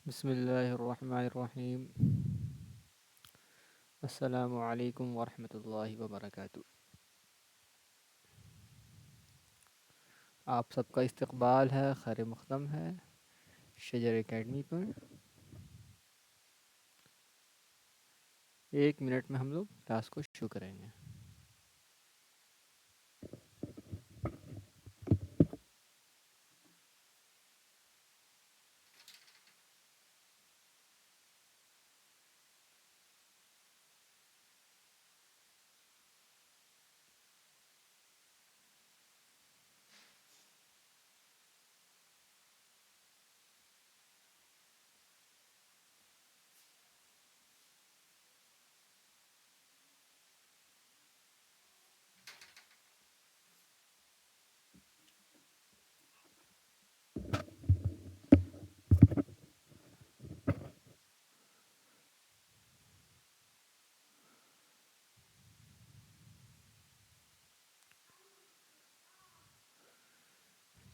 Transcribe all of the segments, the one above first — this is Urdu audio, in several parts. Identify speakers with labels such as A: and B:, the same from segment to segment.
A: بسم اللہ الرحمن الرحیم۔ السلام علیکم ورحمۃ اللہ وبرکاتہ۔ آپ سب کا استقبال ہے، خیر مقدم ہے شجر اکیڈمی پر۔ 1 منٹ میں ہم لوگ کلاس کو شروع کریں گے۔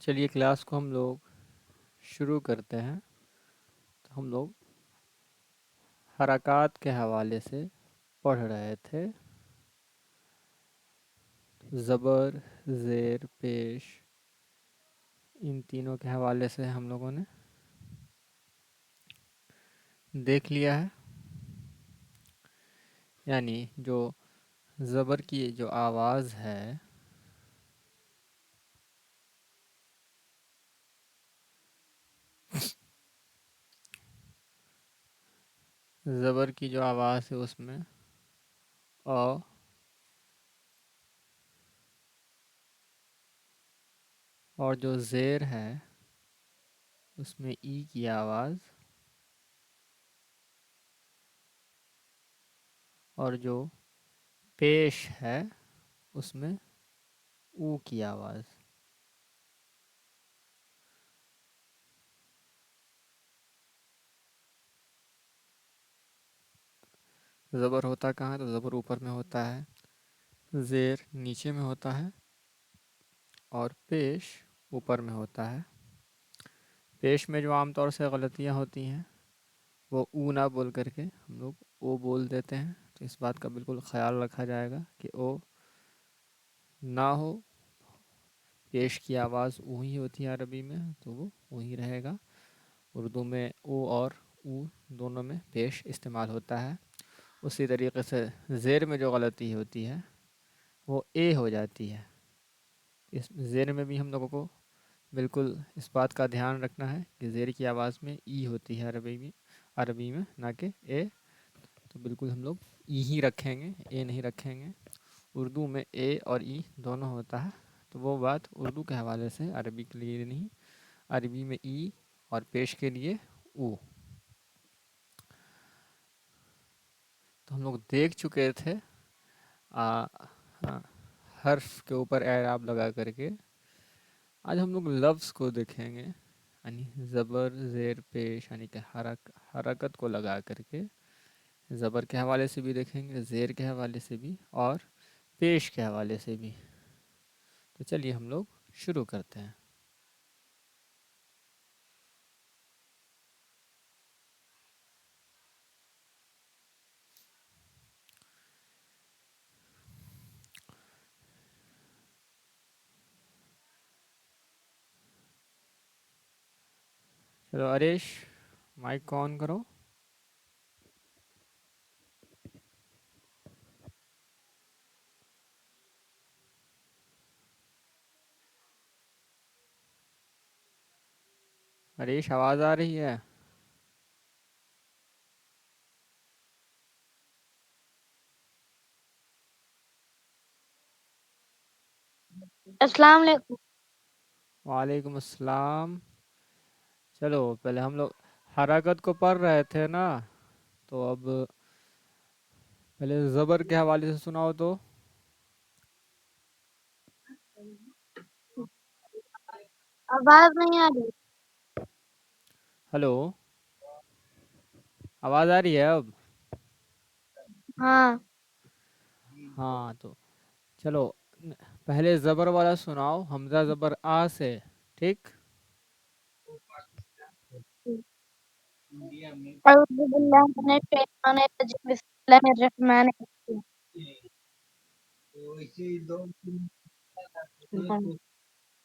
A: چلیے کلاس کو ہم لوگ شروع کرتے ہیں۔ تو ہم لوگ حرکات کے حوالے سے پڑھ رہے تھے، زبر، زیر، پیش، ان تینوں کے حوالے سے ہم لوگوں نے دیکھ لیا ہے۔ یعنی جو زبر کی جو آواز ہے، زبر کی جو آواز ہے اس میں اور جو زیر ہے اس میں ای کی آواز، اور جو پیش ہے اس میں او کی آواز۔ زبر ہوتا کہاں ہے؟ تو زبر اوپر میں ہوتا ہے، زیر نیچے میں ہوتا ہے، اور پیش اوپر میں ہوتا ہے۔ پیش میں جو عام طور سے غلطیاں ہوتی ہیں وہ او نہ بول کر کے ہم لوگ او بول دیتے ہیں، تو اس بات کا بالکل خیال رکھا جائے گا کہ او نہ ہو۔ پیش کی آواز او ہی ہوتی ہے عربی میں، تو وہ وہی رہے گا۔ اردو میں او اور او دونوں میں پیش استعمال ہوتا ہے۔ اسی طریقے سے زیر میں جو غلطی ہوتی ہے وہ اے ہو جاتی ہے۔ اس زیر میں بھی ہم لوگوں کو بالکل اس بات کا دھیان رکھنا ہے کہ زیر کی آواز میں ای ہوتی ہے عربی میں نہ کہ اے، تو بالکل ہم لوگ ای ہی رکھیں گے، اے نہیں رکھیں گے۔ اردو میں اے اور ای دونوں ہوتا ہے، تو وہ بات اردو کے حوالے سے عربی کے لیے نہیں، عربی میں ای اور پیش کے لیے او۔ تو ہم لوگ دیکھ چکے تھے حرف کے اوپر اعراب لگا کر کے۔ آج ہم لوگ لفظ کو دیکھیں گے، یعنی زبر، زیر، پیش، یعنی کہ حرکت کو لگا کر کے زبر کے حوالے سے بھی دیکھیں گے، زیر کے حوالے سے بھی، اور پیش کے حوالے سے بھی۔ تو چلیے ہم لوگ شروع کرتے ہیں۔ چلو اریش، مائک آن کرو۔ اریش، آواز آ رہی ہے؟
B: السلام علیکم۔
A: وعلیکم السلام۔ چلو پہلے ہم لوگ حرکت کو پڑھ رہے تھے نا، تو اب پہلے زبر کے حوالے سے سناؤ تو۔
B: آواز نہیں آ رہی۔
A: ہلو، آواز آ رہی ہے اب؟
B: ہاں،
A: ہاں، تو چلو پہلے زبر والا سناؤ، حمزہ زبر آ سے، ٹھیک؟
B: أعوذ بالله من الشيطان الرجيم بسم الله الرحمن الرحيم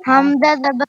B: حمزة زبر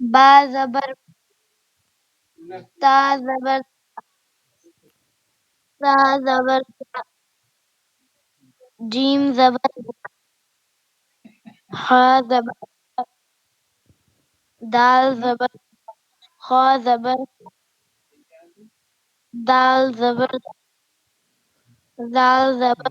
B: با زبر تا زبر سا زبر جيم زبر حا زبر دال زبر خا زبر دال زبر زال زبر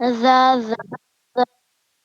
B: زا زبر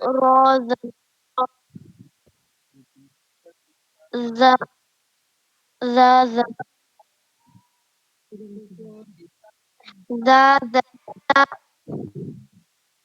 B: را زبر زا زا زبر زا زبر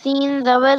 B: سين زبر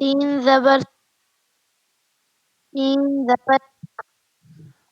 B: سين زبر سين زبر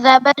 B: زبر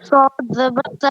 B: صاد زبر سا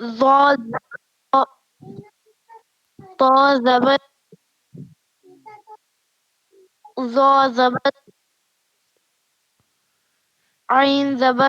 B: ضاد زبر طا طا زبر ظا زبر عين زبر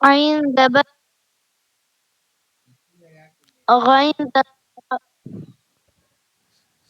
B: عين زبر غين زبر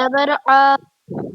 B: زبر ع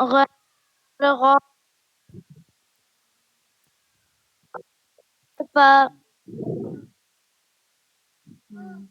B: غير غا فا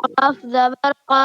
B: قاف زبر قا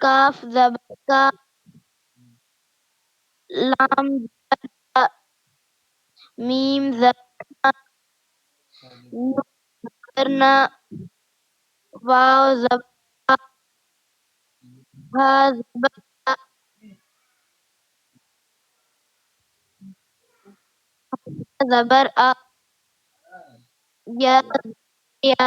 B: كاف زبر كا لام زبر لا ميم زبر نا نون زبر نا واو زبر وا ها زبر ها زبر أ يا يا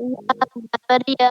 B: يا زبر يا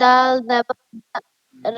B: دال زبر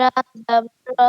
B: را زبر را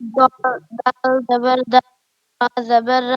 B: دال زبر دا را زبر را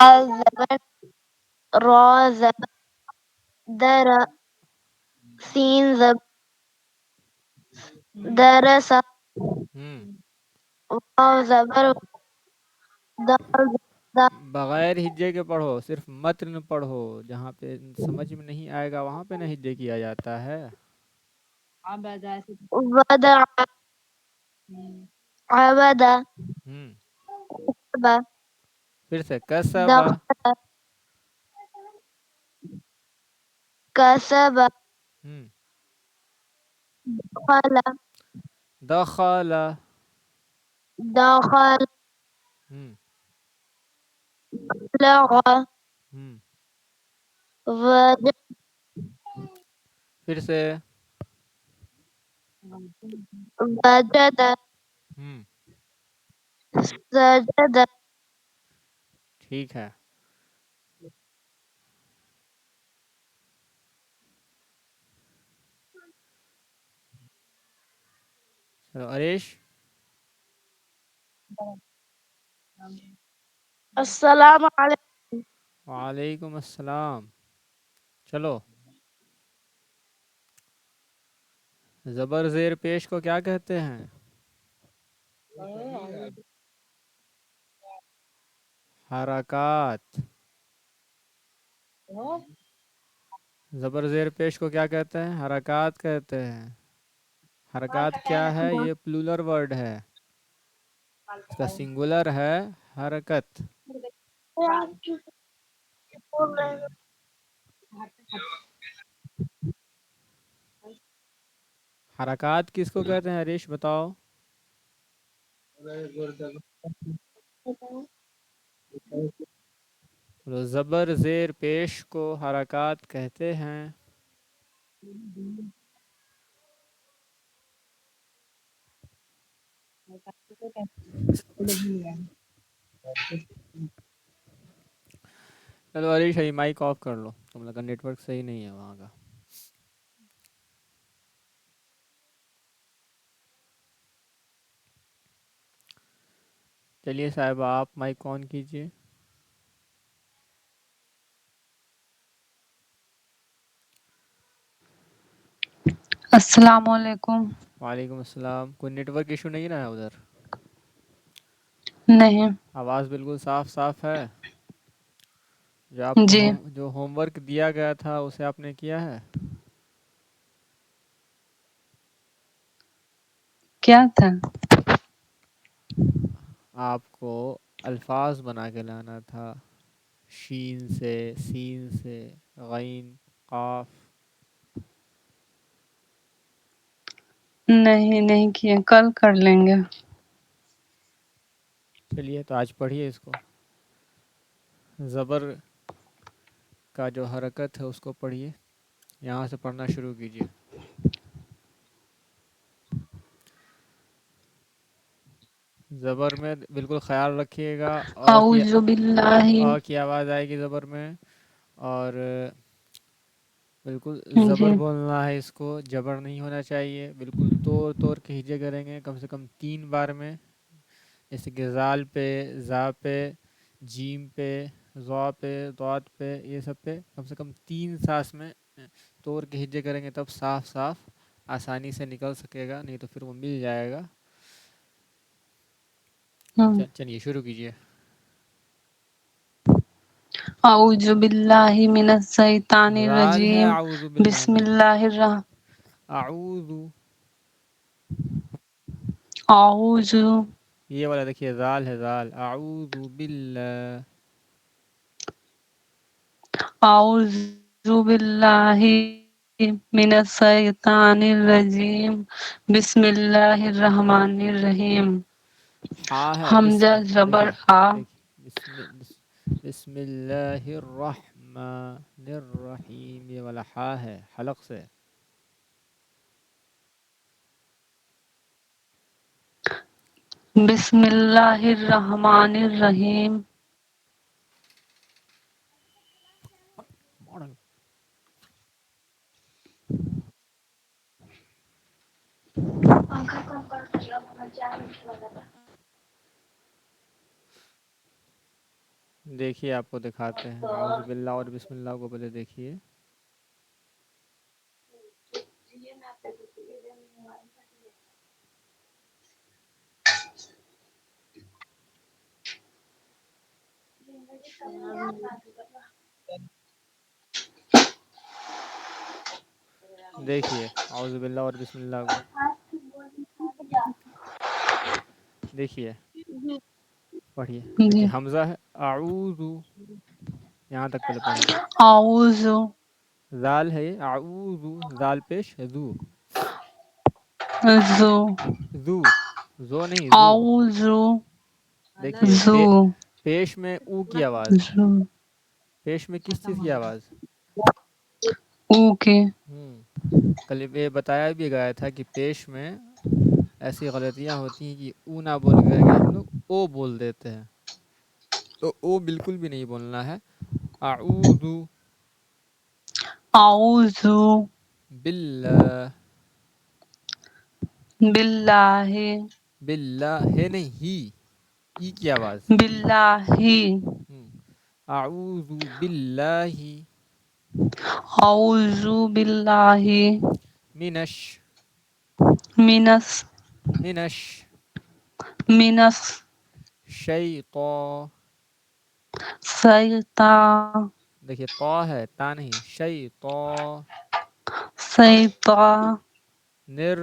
B: زبر را زبر در سین زبر درس واو زبر دال زبر
A: بغیر ہجے کے پڑھو، صرف متن پڑھو، جہاں پہ سمجھ میں نہیں آئے گا وہاں پہ نہ ہجے کیا جاتا ہے.
C: عبد ایسے
B: ودع عبد
A: ہم
B: کسب
A: پھر سے کسبا.
B: دخل کسب
A: ہم
B: دخل
A: دخل.
B: دخل
A: ہم
B: بلغ
A: ہم
B: وجد
A: پھر سے
B: وجد
A: ہم
B: سجد
A: ٹھیک ہے. چلو عریش.
B: السلام علیکم.
A: وعلیکم السلام. چلو زبر زیر پیش کو کیا کہتے ہیں؟ حرکات. زبر زیر پیش کو کیا کہتے ہیں؟ حرکات کہتے ہیں. حرکات کیا ہے؟ یہ پلولر ورڈ ہے، اس کا سنگولر ہے حرکت. حرکات کس کو کہتے ہیں عریش بتاؤ؟ زبر زیر پیش کو حرکات کہتے ہیں. چلو عریش ہے مائک آف کر لو، تم لوگ کا نیٹ ورک صحیح نہیں ہے وہاں کا. چلیے صاحبہ آپ مائک آن کیجئے.
D: السلام علیکم.
A: وعلیکم السلام. کوئی نیٹ ورک ایشو نہیں نا ہے ادھر؟
D: نہیں.
A: آواز بالکل صاف صاف ہے. جو آپ کو
D: جی
A: جو ہوم ورک دیا گیا تھا اسے آپ نے کیا ہے؟
D: کیا تھا؟
A: آپ کو الفاظ بنا کے لانا تھا، شین سے، سین سے، غین، قاف.
D: نہیں کیا، کل کر لیں گے.
A: چلیے تو آج پڑھیے اس کو. زبر کا جو حرکت ہے اس کو پڑھیے، یہاں سے پڑھنا شروع کیجیے. زبر میں بالکل خیال رکھیے گا،
D: اعوذ باللہ.
A: کی آواز آئے گی زبر میں، اور بالکل
D: جی
A: زبر بولنا ہے، اس کو جبر نہیں ہونا چاہیے. بالکل توڑ کے ہجے کریں گے کم سے کم 3 بار میں، جیسے کہ زال پہ، زا پہ، جیم پہ، ضا پہ، ضاد پہ، یہ سب پہ کم سے کم 3 سانس میں توڑ کے ہجے کریں گے، تب صاف صاف آسانی سے نکل سکے گا، نہیں تو پھر وہ مل جائے گا. چلیے شروع کیجیے.
D: اعوذ باللہ من الشیطان
A: زال ہے
D: الرجیم.
A: اعوذ باللہ
D: بسم
A: نہیں،
D: اللہ الرحمن.
A: اعوذ.
D: اعوذ.
A: یہ والا دیکھیے زال ہے، زال. اعوذ باللہ.
D: اعوذ باللہ من الشیطان الرجیم. بسم اللہ الرحمن الرحیم.
A: ہاں ہے
D: حمزہ زبر
A: دیکھیے
D: آ.
A: دیکھیے بسم اللہ الرحمن الرحیم، یہ والا ہا ہے حلق سے.
D: بسم اللہ الرحمن الرحیم.
A: دیکھیے آپ کو دکھاتے ہیں. اعوذ باللہ اور بسم اللہ کو پہلے دیکھیے. دیکھیے اعوذ باللہ اور بسم اللہ کو دیکھیے. پڑھیے. دیکھیے حمزہ ہے اعوذ, یہاں تک پہلے پڑھیں.
D: اعوذ
A: زال ہے یہ اعوذ, زال پیش ذو,
D: ذو
A: ذو, زو نہیں ذو.
D: اعوذ
A: دیکھیے
D: ذو
A: پیش میں او کی آواز,
D: ذو
A: پیش میں کس چیز کی آواز؟
D: اوکے.
A: کل یہ بتایا بھی گیا تھا کہ پیش میں ایسی غلطیاں ہوتی ہیں کہ او نہ بول کر کے ہم لوگ او بول دیتے ہیں, تو او بالکل بھی نہیں بولنا ہے. اعوذ
D: اعوذ
A: باللہ,
D: باللہ
A: باللہ ہے نہیں ہی, ای کی آواز.
D: باللہ
A: اعوذ باللہ
D: اعوذ باللہ
A: منش
D: منس
A: منش
D: منس
A: شیطان.
D: شیطان
A: دیکھیے طا ہے تا نہیں, شیطان.
D: شیطان
A: نر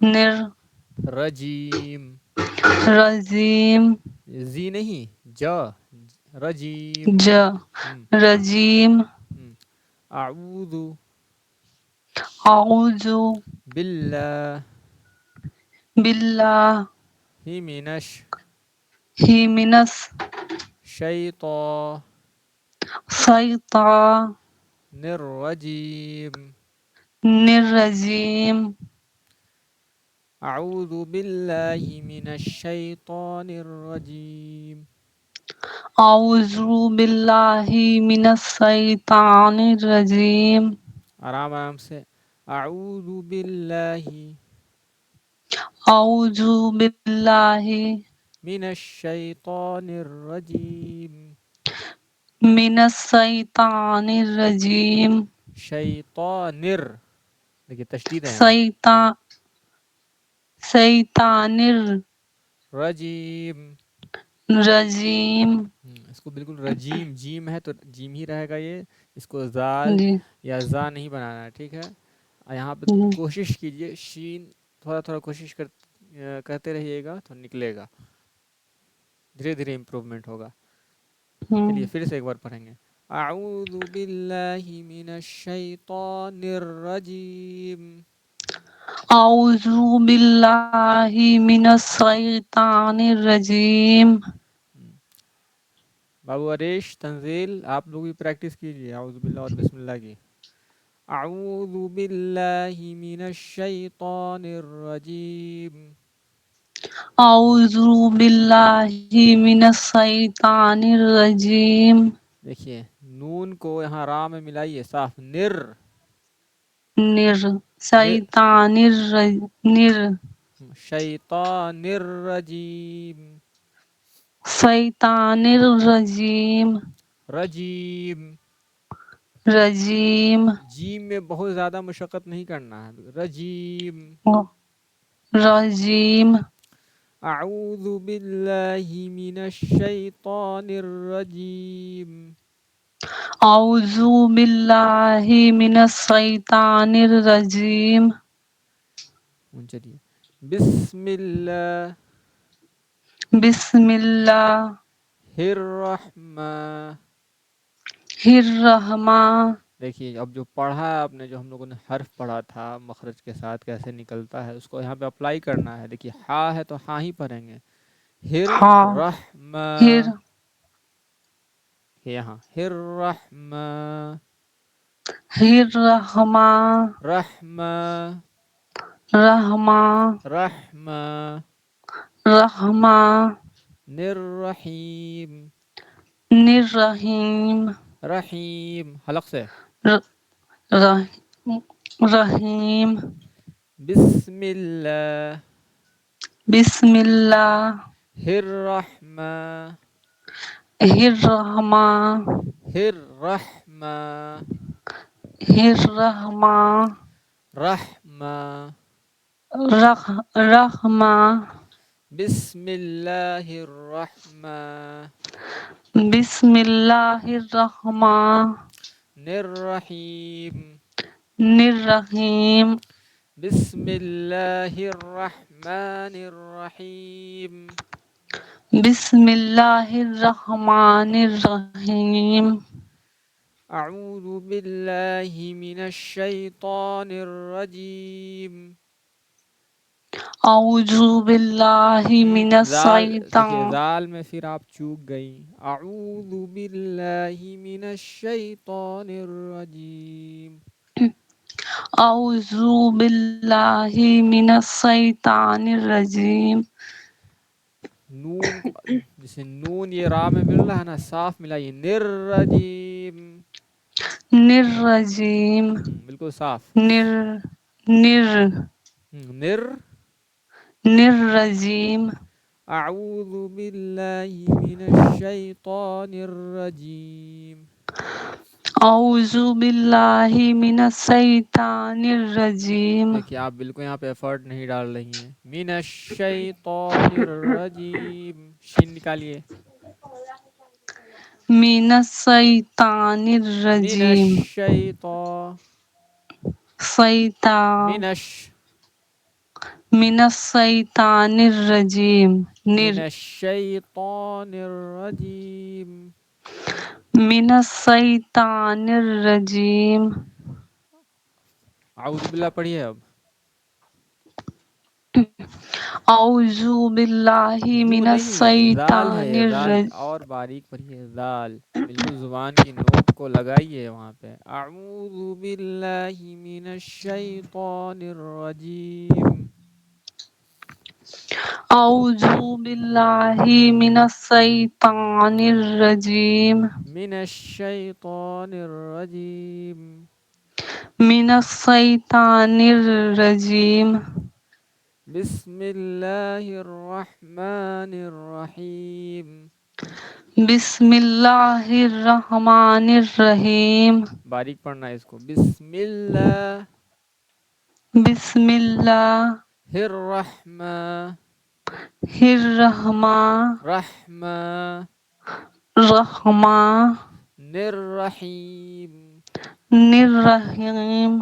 D: نر
A: رجیم,
D: رجیم
A: زی نہیں جا, رجیم.
D: ج رجیم
A: اعوذ
D: اعوذ
A: باللہ
D: باللہ
A: منش
D: ہی منس
A: شیطان
D: شیطان
A: الرجیم.
D: الرجیم
A: اعوذ باللہ من الشیطان الرجیم.
D: اعوذ باللہ من الشیطان الرجیم.
A: آرام آرام سے. اعوذ باللہ
D: اعوذ باللہ
A: من الشیطان الرجیم.
D: من الشیطان الرجیم.
A: شیطانر, دیکھیے تشدید ہے یہاں.
D: شیطان
A: رجیم,
D: الرجیم.
A: اس کو بالکل رجیم, جیم ہے تو جیم ہی رہے گا یہ, اس کو زال
D: جی
A: یا زا نہیں بنانا ہے, ٹھیک ہے. یہاں پہ کوشش کیجئے شین تھوڑا تھوڑا کوشش کرتے رہیے گا تو نکلے گا, دھیرے دھیرے امپروومنٹ ہوگا. چلیے پھر سے ایک بار پڑھیں گے. اعوذ باللہ من الشیطان الرجیم.
D: اعوذ باللہ من الشیطان الرجیم.
A: بابو عریش تنزیل آپ لوگ بھی پریکٹس کیجئے اعوذ باللہ اور بسم اللہ کی. اعوذ باللہ من الشیطان الرجیم.
D: اعوذ باللہ من الشیطان الرجیم.
A: دیکھیے نون کو یہاں را میں ملائیے صاف, نر
D: نر شیطان نر
A: شیطان الرجیم.
D: شیطان الرجیم.
A: رجیم,
D: رجیم
A: جیم میں بہت زیادہ مشقت نہیں کرنا ہے. رجیم.
D: رجیم.
A: اعوذ باللہ من الشیطان الرجیم.
D: اعوذ باللہ من الشیطان الرجیم.
A: چلیے بسم اللہ
D: بسم اللہ
A: الرحمن.
D: الرحمن.
A: دیکھیے اب جو پڑھا ہے آپ نے, جو ہم لوگوں نے حرف پڑھا تھا مخرج کے ساتھ کیسے نکلتا ہے, اس کو یہاں پہ اپلائی کرنا ہے. دیکھیے ہا ہے تو ہاں ہی پڑھیں گے.
D: ہاں
A: الرحمن, یہاں الرحمن.
D: الرحمن.
A: رحمن
D: رحمن.
A: رحمن.
D: رحمن.
A: الرحیم.
D: الرحیم.
A: رحیم حلق سے.
D: رحیم.
A: بسم اللہ
D: بسم اللہ
A: الرحمن
D: الرحمہ
A: الرحمہ
D: الرحمہ
A: رحمہ
D: رحمہ
A: بسم اللہ الرحمن
D: بسم اللہ الرحمن
A: الرحیم
D: الرحیم
A: بسم اللہ الرحمن الرحیم
D: بسم اللہ الرحمن الرحیم
A: اعوذ باللہ من الشیطان الرجیم
D: اعوذ باللہ من
A: زال دیکھیے
D: الشیطان
A: زال میں پھر آپ چوک گئی اعوذ باللہ من الشیطان الرجیم
D: اعوذ باللہ من الشیطان الرجیم
A: نون کو جیسے نون یہ را میں مل رہا ہے نا صاف ملائیے نرجیم
D: الرجیم
A: بالکل صاف
D: نر نر
A: نر
D: الرجیم
A: اعوذ باللہ من الشیطان الرجیم
D: اعوذ باللہ من الشیطان الرجیم
A: دیکھیے آپ بالکل یہاں پہ ایفرٹ نہیں ڈال رہی ہیں من الشیطان الرجیم شین نکالیے
D: من الشیطان
A: من
D: الرجیم
A: الشیطان
D: شیطان
A: من
D: من الشیطان الرجیم
A: من الشیطان الرجیم
D: من الشیطان الرجیم
A: اعوذ باللہ پڑھیے اب
D: اعوذ باللہ
A: زو
D: من
A: نہیں زال ہے
D: الشیطان
A: یہ زال
D: الرجیم
A: اور باریک پڑھیے زال بالکل زبان کی نوک کو لگائیے وہاں پہ اعوذ باللہ من الشیطان الرجیم
D: اعوذ باللہ من الشیطان الرجیم
A: من الشیطان الرجیم
D: من الشیطان الرجیم
A: بسم اللہ الرحمن الرحیم
D: بسم اللہ الرحمن الرحیم
A: باریک پڑھنا ہے اس کو بسم اللہ
D: بسم اللہ
A: الرحمن
D: الرحمن
A: رحمن
D: الرحمن
A: الرحیم
D: الرحیم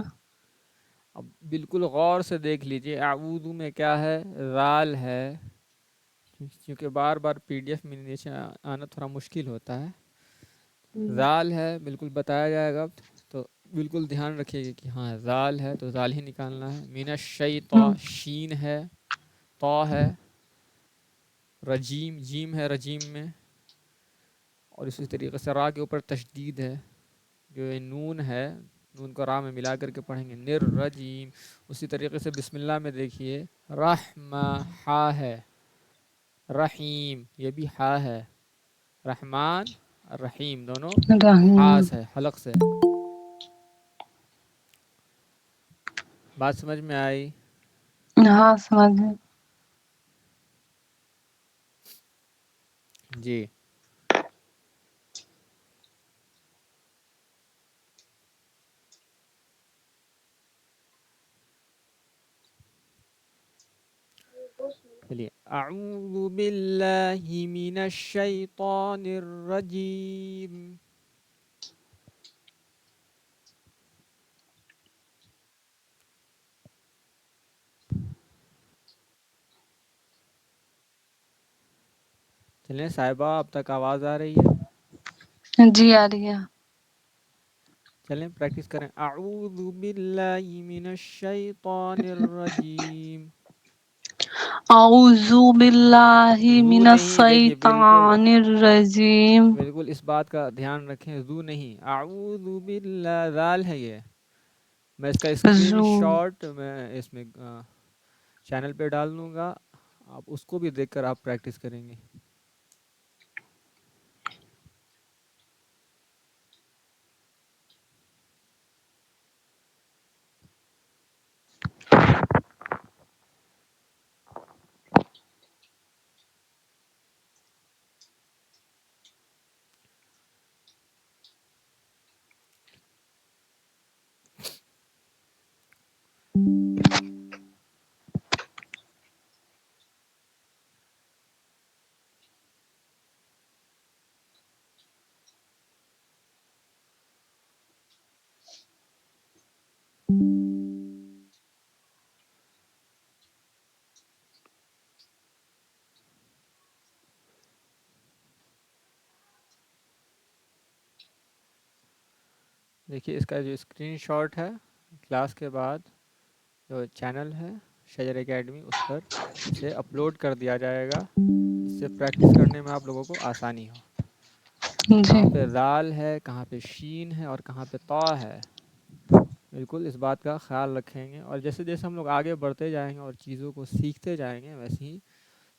A: اب بالکل غور سے دیکھ لیجئے اعوذ میں کیا ہے زال ہے کیونکہ بار بار پی ڈی ایف میں نیچے آنا تھوڑا مشکل ہوتا ہے زال ہے بالکل بتایا جائے گا تو بالکل دھیان رکھیے گا کہ ہاں زال ہے تو زال ہی نکالنا ہے من الشیطان شین ہے طا ہے رجیم جیم ہے رجیم میں اور اسی طریقے سے را کے اوپر تشدید ہے جو یہ نون ہے نون کو را میں ملا کر کے پڑھیں گے نرجیم اسی طریقے سے بسم اللہ میں دیکھیے رحمہ ہا ہے رحیم یہ بھی ہا ہے رحمان رحیم دونوں ہا سے حلق سے بات سمجھ میں آئی
D: ہاں سمجھ
A: جی چلیے اعوذ باللہ من الشیطان الرجیم چلیں صاحبہ اب تک آواز آ رہی ہے
D: جی آ رہی ہے
A: چلیں پریکٹس کریں اعوذ باللہ من الشیطان الرجیم
D: اعوذ باللہ
A: زو
D: من
A: نہیں دیکھیے بالکل
D: الشیطان الرجیم
A: بالکل اس بات کا دھیان رکھیں زو نہیں اعوذ باللہ زال ہے یہ میں اس کا اسکرین
D: زو
A: شاٹ میں اس میں چینل پہ ڈال دوں گا آپ اس کو بھی دیکھ کر آپ پریکٹس کریں گے دیکھیے اس کا جو اسکرین شاٹ ہے کلاس کے بعد جو چینل ہے شجر اکیڈمی اس پر اسے اپلوڈ کر دیا جائے گا، جس سے پریکٹس کرنے میں آپ لوگوں کو آسانی ہو۔
D: جی
A: کہاں پہ ذال ہے، کہاں پہ شین ہے اور کہاں پہ طا ہے، بالکل اس بات کا خیال رکھیں گے۔ اور جیسے جیسے ہم لوگ آگے بڑھتے جائیں گے اور چیزوں کو سیکھتے جائیں گے ویسے ہی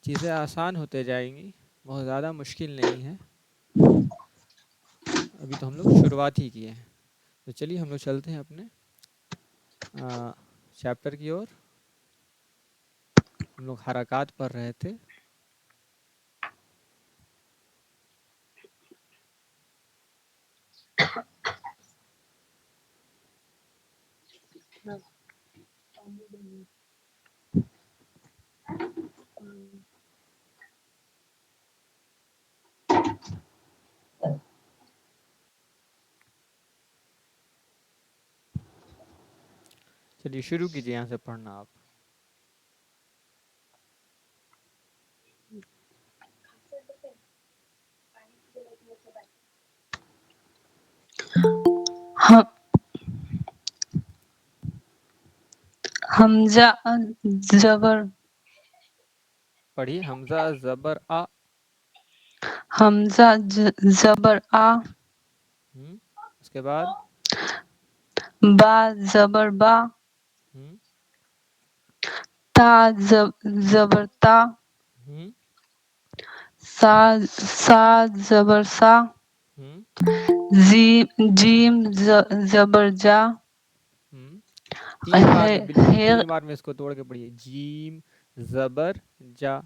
A: چیزیں آسان ہوتے جائیں گی، بہت زیادہ مشکل نہیں ہے، ابھی تو ہم لوگ شروعات ہی کیے ہیں۔ تو چلیے ہم لوگ چلتے ہیں اپنے چیپٹر کی اور۔ ہم لوگ حرکات پڑھ رہے تھے۔ چلیے شروع کیجیے یہاں سے پڑھنا آپ۔
D: حمزہ زبر
A: پڑھیے حمزہ زبر آ۔
D: حمزہ زبر آ،
A: اس کے بعد
D: با زبر با،
A: ہم،
D: تا زبر تا،
A: ہم،
D: سا زبر سا،
A: ہم،
D: جیم زبر جا،
A: ہم۔ تین بار میں
D: ہے
A: تین بار میں اس کو توڑ کے پڑھیے۔ جیم زبر جا،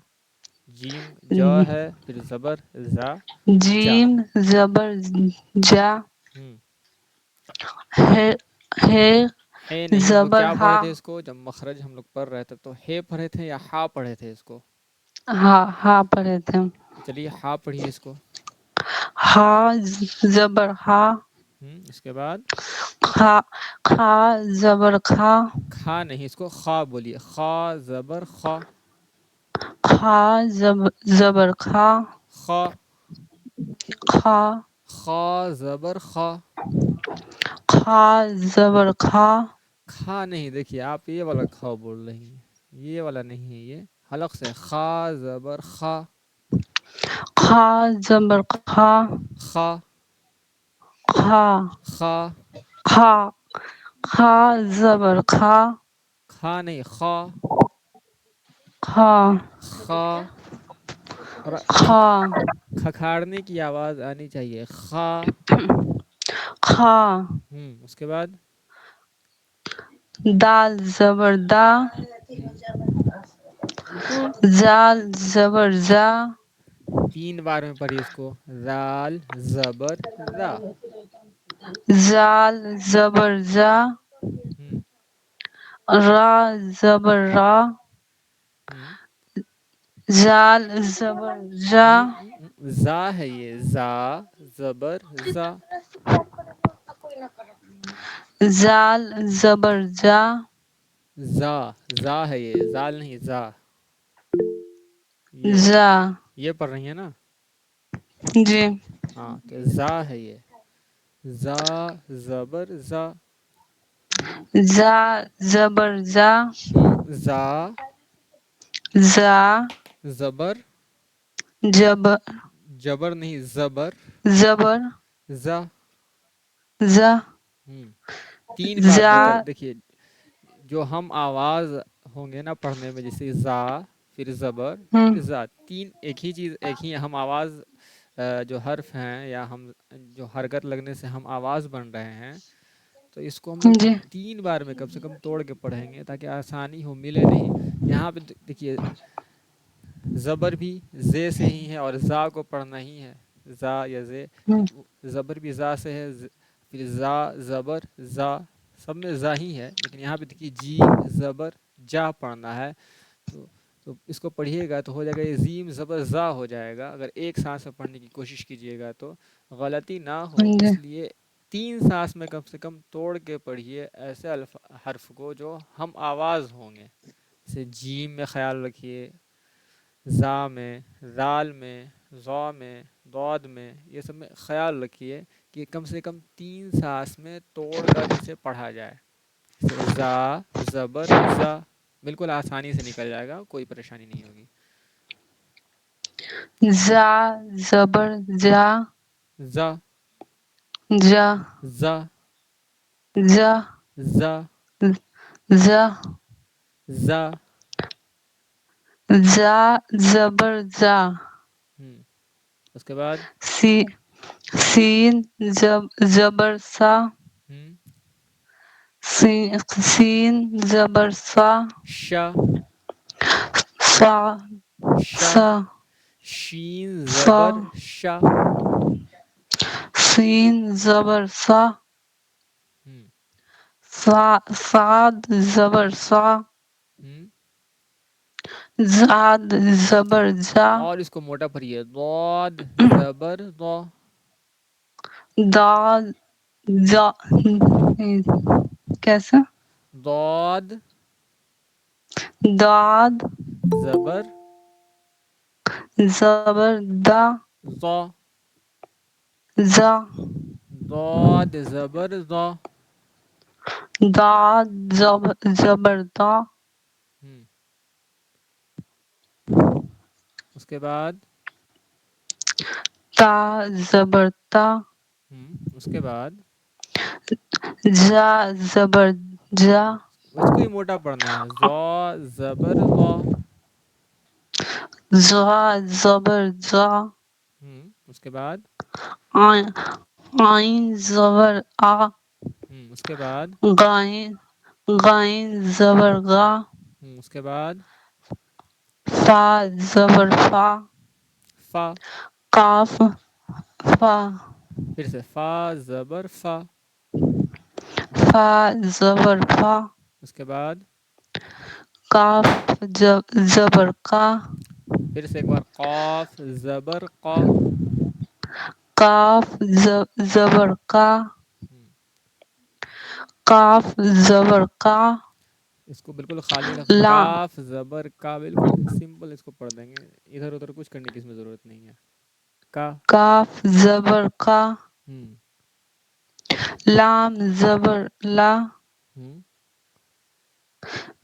A: جیم جا ہے، پھر زبر زا، جا۔
D: جیم زبر جا،
A: ہم۔
D: ہے
A: ہے نہیں، ہم لوگ
D: زبر
A: کیا
D: ہا،
A: پڑھے تھے اس کو؟ جب مخرج ہم لوگ پڑھ رہے تھے تو ہے پڑھے تھے یا ہا پڑھے تھے اس کو؟
D: ہا پڑھے تھے۔
A: تو چلیے ہا پڑھیے اس کو۔
D: ہا زبر ہا،
A: اس کے بعد
D: کھا زبر کھا،
A: کھا نہیں، اس کو خا بولیے۔ خا زبر خا،
D: کھا زبر کھا،
A: خا،
D: کھا
A: خا زبر خا،
D: کھا زبر کھا،
A: کھا نہیں، دیکھیے آپ یہ والا کھا بول رہی ہیں، یہ والا نہیں ہے، یہ حلق سے خا زبر خا،
D: کھا زبر کھا،
A: خا،
D: کھا
A: خا،
D: کھا کھا زبر کھا،
A: کھا نہیں خا،
D: کھا
A: خا، اور
D: کھا
A: کھکھاڑنے کی آواز آنی چاہیے، خا۔
D: کھا
A: اس کے بعد
D: دال زبر دا،
A: ہم،
D: زال زبر زا،
A: تین بار میں پڑھی اس کو۔ زال زبر زا،
D: زال زبر زا،
A: ہم،
D: را زبر را،
A: ہم،
D: زال زبر زا،
A: زا ہے یہ، زا زبر زا،
D: زال زبر زا،
A: زا، زا ہے یہ، زال نہیں زا، یہ
D: زا
A: یہ پڑھ رہی ہیں نا؟
D: جی،
A: ہاں تو زا ہے یہ، زا زبر زا،
D: زا زبر زا،
A: زا
D: زا
A: زبر جبر نہیں، زبر
D: زبر
A: زا۔
D: زا،
A: تین بار
D: زا
A: مطلب دیکھیے جو ہم آواز ہوں گے نا پڑھنے میں، جیسے زا، پھر زبر، پھر زا، تین ایک ہی چیز، ایک ہی ہم آواز جو حرف ہیں یا ہم جو حرکت لگنے سے ہم آواز بن رہے ہیں، تو اس کو ہم لوگ
D: جی
A: تین بار میں کم سے کم توڑ کے پڑھیں گے تاکہ آسانی ہو، ملے نہیں۔ یہاں پہ دیکھیے زبر بھی زے سے ہی ہے اور زا کو پڑھنا ہی ہے، زا یا زے، زبر بھی زا سے ہے، پھر زا زبر زا، سب میں زا ہی ہے، لیکن یہاں پہ دیکھیے جیم زبر جا پڑھنا ہے، تو اس کو پڑھیے گا تو ہو جائے گا یہ زیم زبر زا ہو جائے گا۔ اگر ایک سانس میں پڑھنے کی کوشش کیجیے گا تو غلطی نہ ہو،
D: جی
A: اس لیے تین سانس میں کم سے کم توڑ کے پڑھیے ایسے حرف کو جو ہم آواز ہوں گے، جیسے جیم میں خیال رکھیے، زا میں، زال میں، ضا میں، ضاد میں، یہ سب میں خیال رکھیے کہ کم سے کم 3 سانس میں توڑ کر اسے پڑھا جائے. جیسے زا زبر زا، بالکل آسانی سے نکل جائے گا، کوئی پریشانی نہیں ہوگی.
D: زا زبر زا
A: زا
D: جا
A: زا
D: زا
A: زا
D: زا
A: زا.
D: زا زبر زا.
A: اس کے بعد
D: سین زبر سا. سین زبر سا.
A: شا
D: سا
A: شا.
D: سا
A: شین
D: سا.
A: زبر شا.
D: سین زبر سا. سعد زبر سا. زاد زبر زا.
A: اور اس کو موٹا پڑھیے، ضاد زبر ضا.
D: داد زا کیسا؟
A: ضاد
D: داد
A: زبر
D: زبر دا.
A: ضا.
D: زا
A: ضاد زبر ضا.
D: داد زبر دا.
A: اس کے بعد
D: تا زبر تا.
A: اس کے بعد
D: جا زبر جا.
A: اس کو ہی موٹا پڑھنا ہے، ضا زبر ضا.
D: زا زبر زا.
A: اس کے بعد
D: آئین زبر آ.
A: اس کے بعد
D: غائن زبر غا.
A: اس کے بعد
D: فا زبر فا.
A: فا.
D: قاف فا.
A: پھر سے فا زبر فا.
D: فا زبر فا.
A: اس کے بعد
D: قاف زبر قا.
A: پھر سے ایک بار قاف زبر قا.
D: قاف زبر قا. قاف زبر قا.
A: اس کو بالکل خالی رکھو، کاف زبر کا، بالکل سمپل اس کو پڑھ دیں گے، ادھر ادھر کچھ کرنے کی اس میں ضرورت نہیں ہے. کا.
D: کاف زبر کا.
A: ہوں
D: لام زبر لا.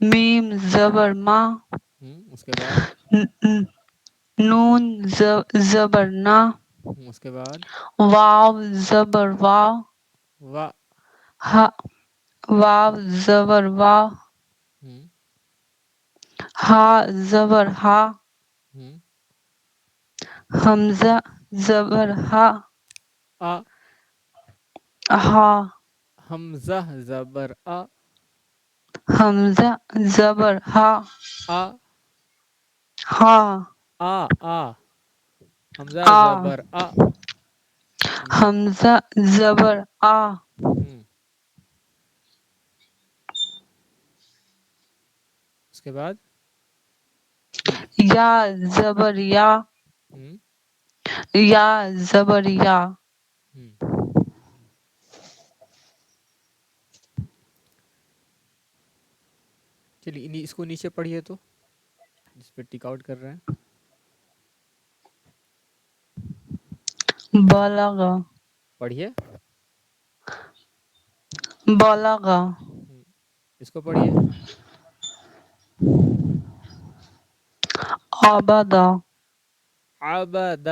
D: میم زبر ما.
A: اس کے بعد
D: نون زبر نا.
A: اس کے بعد
D: واو زبر واو.
A: وا.
D: واو زبر وا. ہا زبر ہا. حمزہ زبر ہا.
A: آ.
D: ہا.
A: حمزہ زبر آ.
D: حمزہ زبر ہا.
A: آ.
D: ہا.
A: آ آ. حمزہ
D: آ.
A: زبر آ.
D: حمزہ زبر آ.
A: اس کے بعد
D: یا زبر یا. یا زبر یا.
A: چلیے اس کو نیچے پڑھیے تو، جس پہ ٹک آؤٹ کر رہے ہیں.
D: بلغ.
A: پڑھیے.
D: بلغ.
A: اس کو پڑھیے.
D: عبد.
A: عبد.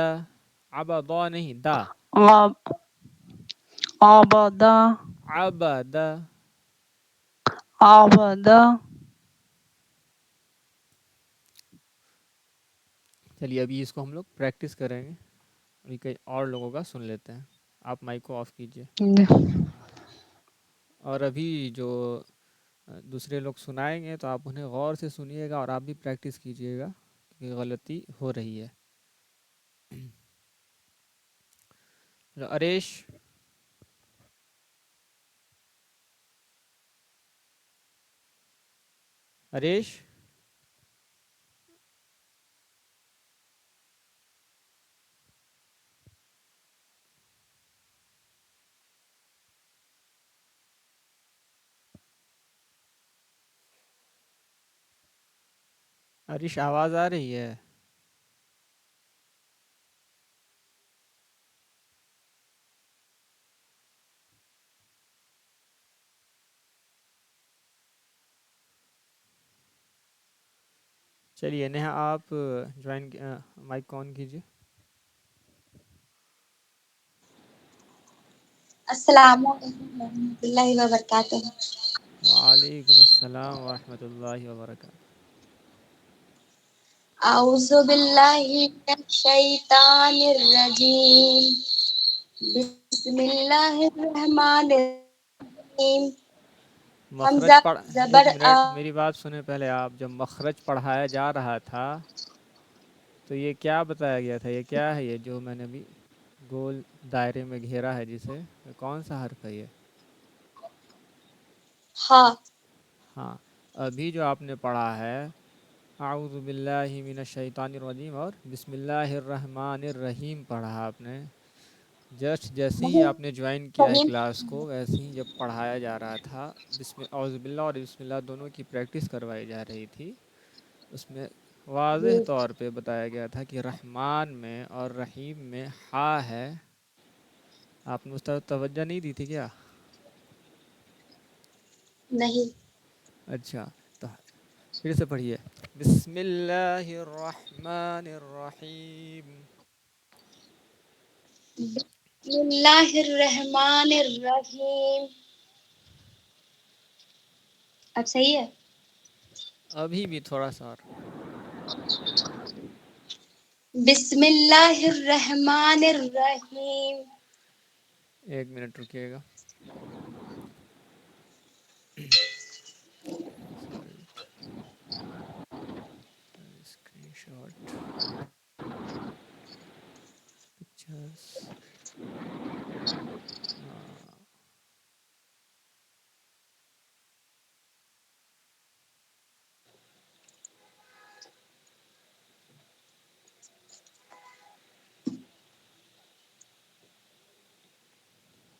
A: عبدا نہیں، دا.
D: عبد.
A: عبد.
D: عبد.
A: چلیے ابھی اس کو ہم لوگ پریکٹس کریں گے، ابھی کئی اور لوگوں کا سن لیتے ہیں. آپ مائک کو آف کیجئے. اور ابھی جو دوسرے لوگ سنائیں گے تو آپ انہیں غور سے سنیے گا اور آپ بھی پریکٹس کیجئے گا، کہ غلطی ہو رہی ہے. اریش. اریش. اریش آواز آ رہی ہے؟ چلیے نیہا آپ جوائن مائک آن کیجیے.
B: السلام علیکم ورحمۃ اللہ وبرکاتہ.
A: وعلیکم السلام ورحمۃ اللہ وبرکاتہ.
B: اعوذ باللہ من الشیطان الرجیم. بسم اللہ الرحمن الرحیم.
A: مخرج
B: حمزہ
A: پڑھ ایک
B: زبر
A: منٹ میری بات سنیں پہلے آپ. جب مخرج پڑھایا جا رہا تھا تو یہ کیا بتایا گیا تھا؟ یہ کیا ہے یہ جو میں نے ابھی گول دائرے میں گھیرا ہے جسے؟ کون سا حرف ہے یہ؟
B: ہاں.
A: ہاں ابھی جو آپ نے پڑھا ہے اعوذ باللہ من الشیطان الرجیم اور بسم اللہ الرحمن الرحیم پڑھا آپ نے. جسٹ جیسے ہی آپ نے جوائن کیا ہے کلاس کو ویسے ہی جب پڑھایا جا رہا تھا اعوذ باللہ اور بسم اللہ دونوں کی پریکٹس کروائی جا رہی تھی. اس میں واضح طور پہ بتایا گیا تھا کہ رحمان میں اور رحیم میں ہا ہے. آپ نے اس طرف توجہ نہیں دی تھی کیا؟
B: نہیں.
A: اچھا تو پھر سے پڑھیے. بسم اللہ الرحمن الرحیم.
B: بسم اللہ الرحمن الرحیم. اب صحیح ہے؟
A: ابھی بھی تھوڑا سا اور.
B: بسم اللہ الرحمن الرحیم.
A: ایک منٹ رکیے گا. Insert screenshot pictures.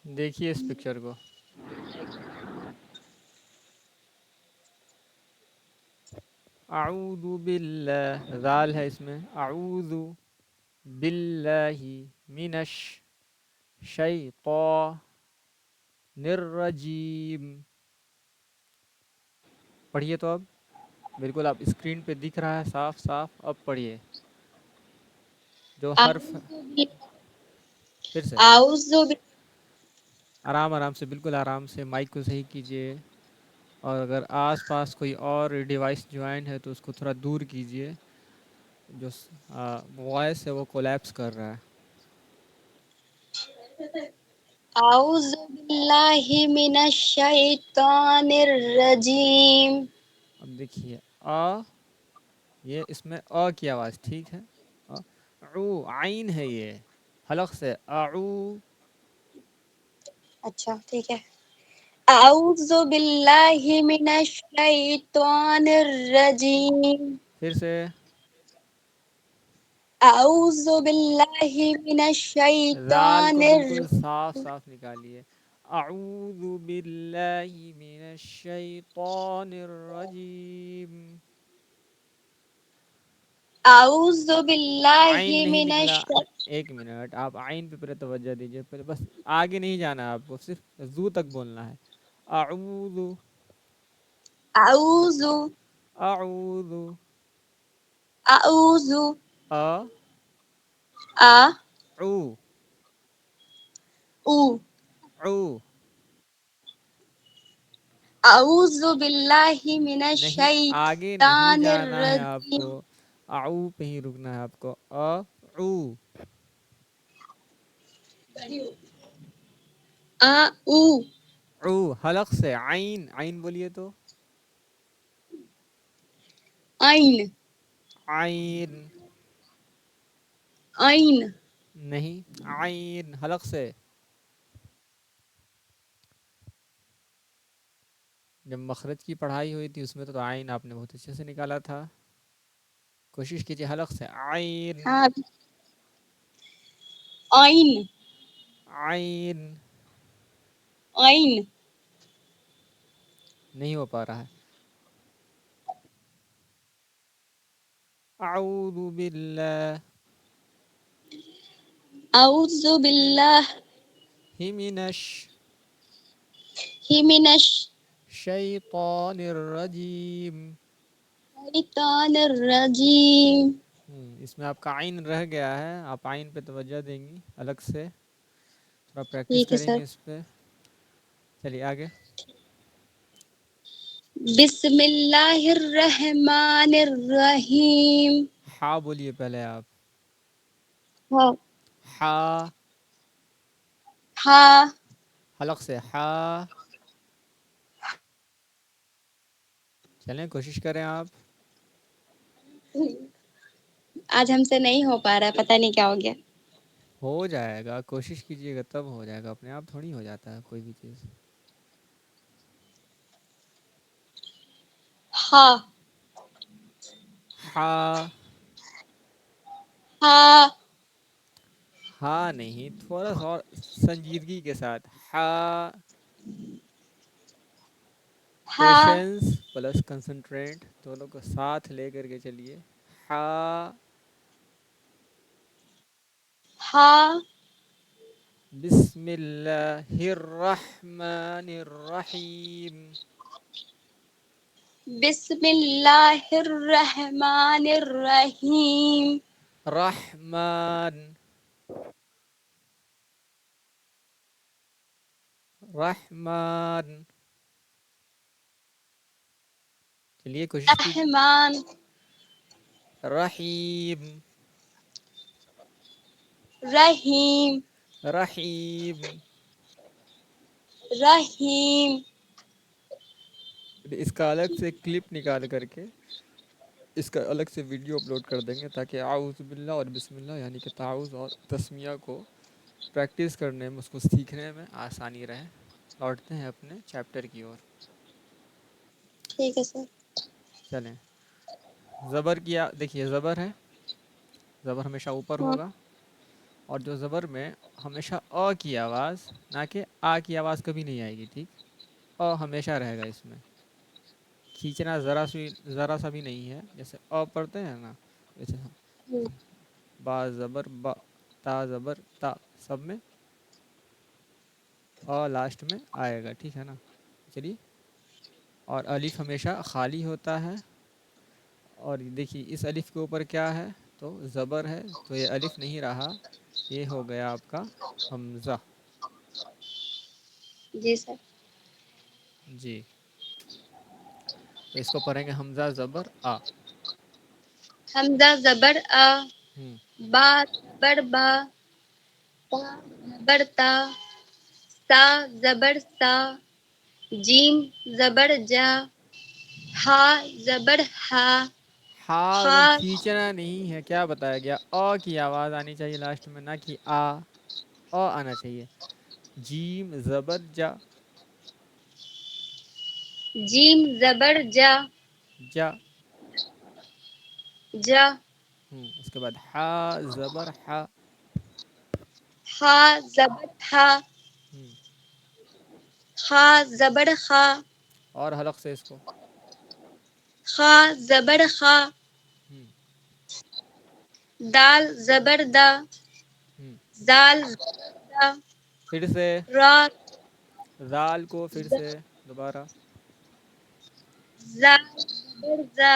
A: دیکھیے اس پکچر کو. اعوذ باللہ ذال ہے اس میں. اعوذ باللہ من الشیطان الرجیم. پڑھیے تو اب بالکل آپ اسکرین پہ دکھ رہا ہے صاف صاف. اب پڑھیے جو حرف. پھر سے آرام آرام سے بالکل آرام سے مائک کو صحیح کیجیے. اور اگر آس پاس کوئی اور ڈیوائس جوائن ہے تو اس کو تھوڑا دور کیجیے. جو وائس ہے وہ کولیپس کر رہا ہے.
B: اعوذ باللہ من الشیطان الرجیم.
A: اب دیکھیے یہ اس میں کی آواز ٹھیک ہے. عین ہے یہ حلق سے.
B: اچھا ٹھیک ہے. اعوذ باللہ من الشیطان الرجیم.
A: پھر سے
B: اعوذ باللہ من
A: ذال
B: الشیطان
A: کو بالکل
B: الرجیم.
A: صاف صاف نکالیے. اعوذ باللہ من الشیطان الرجیم.
B: اعوذ باللہ
A: عین نہیں
B: من
A: نکلا.
B: الشیطان.
A: ایک منٹ آپ عین پہ پہلے توجہ دیجیے. پہلے بس آگے نہیں جانا ہے آپ کو, صرف زو تک بولنا ہے. اعوذ
B: اعوذ
A: اعوذ
B: اعوذ
A: ا
B: ا
A: او
B: او
A: او
B: اعوذ باللہ من
A: نہیں آگے نہیں
B: الشیطان
A: جانا ہے آپ
B: الرجیم.
A: کو. اعو پہ ہی رکنا ہے آپ کو. او
B: او
A: او حلق سے. عین عین بولیے تو.
B: عین
A: عین
B: عین
A: نہیں عین حلق سے. جب مخرج کی پڑھائی ہوئی تھی اس میں تو عین آپ نے بہت اچھے سے نکالا تھا. کوشش کیجیے حلق سے. عین
B: ہاں عین
A: عین
B: عین.
A: نہیں ہو پا رہا ہے. اعوذ باللہ
B: اعوذ باللہ
A: من
B: من
A: الشیطان الرجیم.
B: الشیطان الرجیم.
A: اس میں آپ کا عین رہ گیا ہے، آپ عین پہ توجہ دیں گی الگ سے، تھوڑا پریکٹس
B: ٹھیک ہے
A: کریں
B: سر.
A: گے اس پہ. چلیے آگے.
B: بسم اللہ الرحمن الرحیم.
A: ہا بولیے پہلے آپ.
B: ہاں.
A: ہا
B: ہاں.
A: حلق سے ہا. چلیں کوشش کریں آپ.
B: آج ہم سے نہیں ہو پا رہا ہے، پتہ نہیں کیا ہو گیا.
A: ہو جائے گا، کوشش کیجیے گا تب ہو جائے گا، اپنے آپ تھوڑی ہو جاتا ہے کوئی بھی چیز.
B: ہاں.
A: ہا.
B: ہاں.
A: ہاں نہیں، تھوڑا سا اور سنجیدگی کے ساتھ. ہا.
B: ہاں.
A: پیشنس پلس کنسنٹریٹ دونوں کو ساتھ لے کر کے چلیے. ہا.
B: ہاں.
A: بسم اللہ الرحمن الرحیم.
B: بسم اللہ الرحمن الرحیم.
A: رحمان. رحمان. چلیے کوشش کیجیے.
B: رحمان.
A: رحیم.
B: رحیم.
A: رحیم.
B: رحیم.
A: اس کا الگ سے کلپ نکال کر کے اس کا الگ سے ویڈیو اپلوڈ کر دیں گے، تاکہ اعوذ باللہ اور بسم اللہ یعنی کہ تعوذ اور تسمیہ کو پریکٹس کرنے میں، اس کو سیکھنے میں آسانی رہے. لوٹتے ہیں اپنے چیپٹر کی اور.
B: ٹھیک ہے سر.
A: چلیں. زبر کیا دیکھیے، زبر ہے، زبر ہمیشہ اوپر
B: ہاں.
A: ہوگا، اور جو زبر میں ہمیشہ آ کی آواز، نہ کہ آ کی آواز کبھی نہیں آئے گی. ٹھیک، آ ہمیشہ رہے گا. اس میں کھینچنا ذرا سا بھی نہیں ہے. جیسے آ پڑھتے ہیں نا، جیسے با زبر با، تا زبر تا، سب میں آ لاسٹ میں آئے گا. ٹھیک ہے نا. چلیے. اور الف ہمیشہ خالی ہوتا ہے. اور دیکھیے اس الف کے اوپر کیا ہے، تو زبر ہے، تو یہ الف نہیں رہا، یہ ہو گیا آپ کا حمزہ.
B: جی سر.
A: جی. تو اس کو پڑھیں گے حمزہ زبر آ.
B: حمزہ زبر آ.
A: ہوں.
B: با زبر با. تا زبر تا. سا زبر سا. جیم زبر جا. ہا زبر ہا.
A: ہاں
B: ہا.
A: ایک دم کھینچنا نہیں ہے. کیا بتایا گیا، آ کی آواز آنی چاہیے لاسٹ میں، نہ کہ آ آنا چاہیے. جیم زبر جا.
B: جیم زبر جا.
A: جا.
B: جا.
A: اس کے بعد ہا زبر ہا.
B: ہا زبر ہا.
A: ہوں.
B: خا زبر خا.
A: اور حلق سے اس کو.
B: خا زبر خا.
A: ہوں.
B: دال زبر دا.
A: ہوں.
B: دال زبر دا.
A: پھر سے
B: را.
A: زال کو پھر سے دوبارہ.
B: زا زبر زا.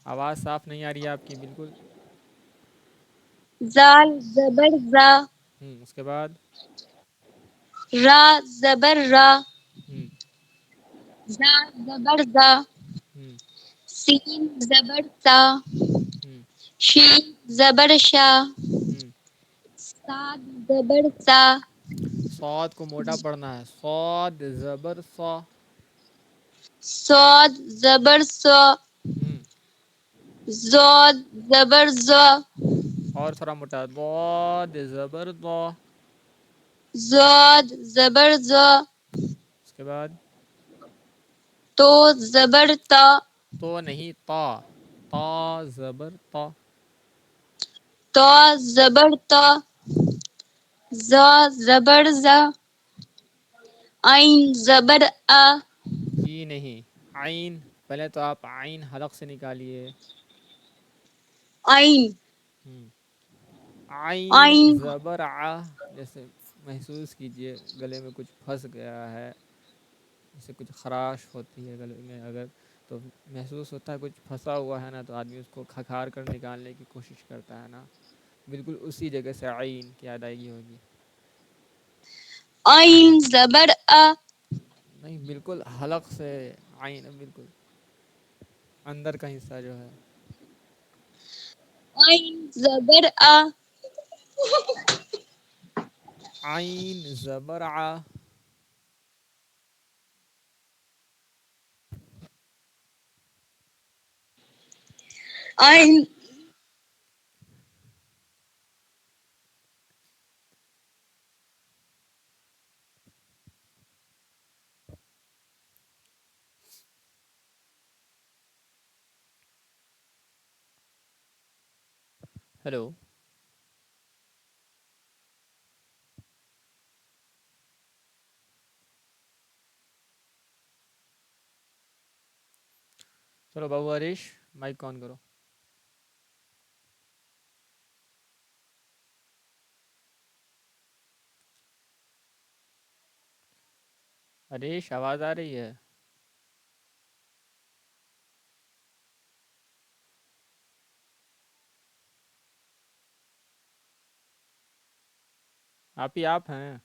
A: آواز صاف نہیں آ رہی ہے آپ کی بالکل.
B: زال زبر زا.
A: اس کے بعد
B: را زبر را.
A: ہوں.
B: زا زبر زا.
A: ہوں.
B: سین زبر سا.
A: ہوں.
B: شین زبر شا.
A: ہوں.
B: صاد زبر سا.
A: صاد کو موٹا پڑھنا ہے. صاد زبر صا.
B: صاد زبر صا.
A: ہوں.
B: زاد زبر زا.
A: اور تھوڑا موٹا. ضاد زبر ضا.
B: زاد زبر زا.
A: اس کے بعد
B: تو زبر تا.
A: تو نہیں، تا. تا زبر تا.
B: تا زبر تا. زا زبر زا. عین زبر آ.
A: جی نہیں، عین. پہلے تو آپ عین حلق سے نکالیے.
B: عین.
A: عین
B: عین.
A: زبر ع. جیسے محسوس کیجئے گلے میں کچھ پھنس گیا ہے، جیسے کچھ خراش ہوتی ہے گلے میں، اگر تو محسوس ہوتا ہے کچھ پھنسا ہوا ہے نا، تو آدمی اس کو کھکھار کر نکالنے کی کوشش کرتا ہے نا. بالکل اسی جگہ سے عین کی ادائیگی ہوگی.
B: عین زبر آ.
A: نہیں، بالکل حلق سے عین، بالکل اندر کا حصہ جو ہے.
B: عین زبر آ.
A: عین زبر ع.
B: عین
A: ہیلو. چلو بابو ہریش مائک آن کرو. ہریش آواز آ رہی ہے؟ آپ ہی آپ ہیں؟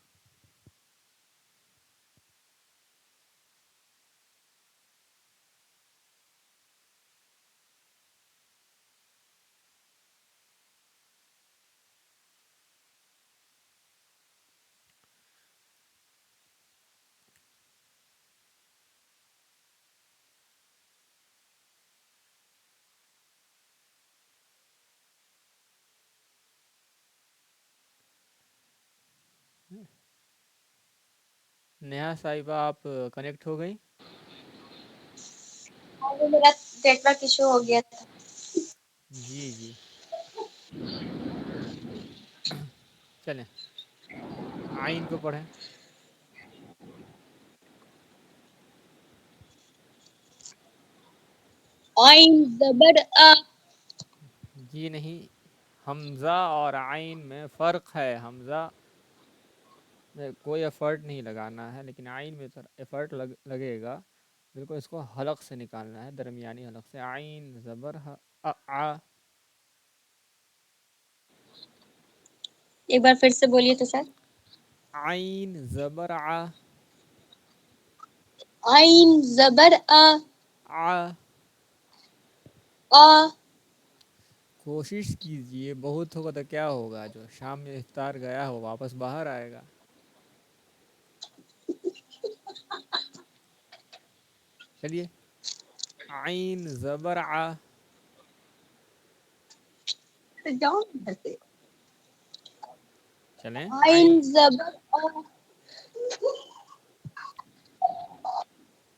A: نیہا صاحبہ آپ کنیکٹ ہو گئی؟
B: میرا نیٹ ورک ایشو ہو گیا تھا.
A: جی جی. چلیں عین کو پڑھیں.
B: عین زبر آ.
A: جی نہیں، حمزہ اور عین میں فرق ہے. حمزہ میں کوئی ایفرٹ نہیں لگانا ہے، لیکن عین میں ایفرٹ لگے گا. بالکل اس کو حلق سے نکالنا ہے، درمیانی حلق سے. عین زبر ع.
B: ایک بار پھر سے بولیے تو سر.
A: عین زبر ع.
B: عین زبر آ.
A: ع.
B: آ.
A: کوشش کیجئے، بہت ہوگا تو کیا ہوگا، جو شام میں افطار گیا ہو واپس باہر آئے گا. چلیے عین زبر ع. چلیں
B: عین زبر آ.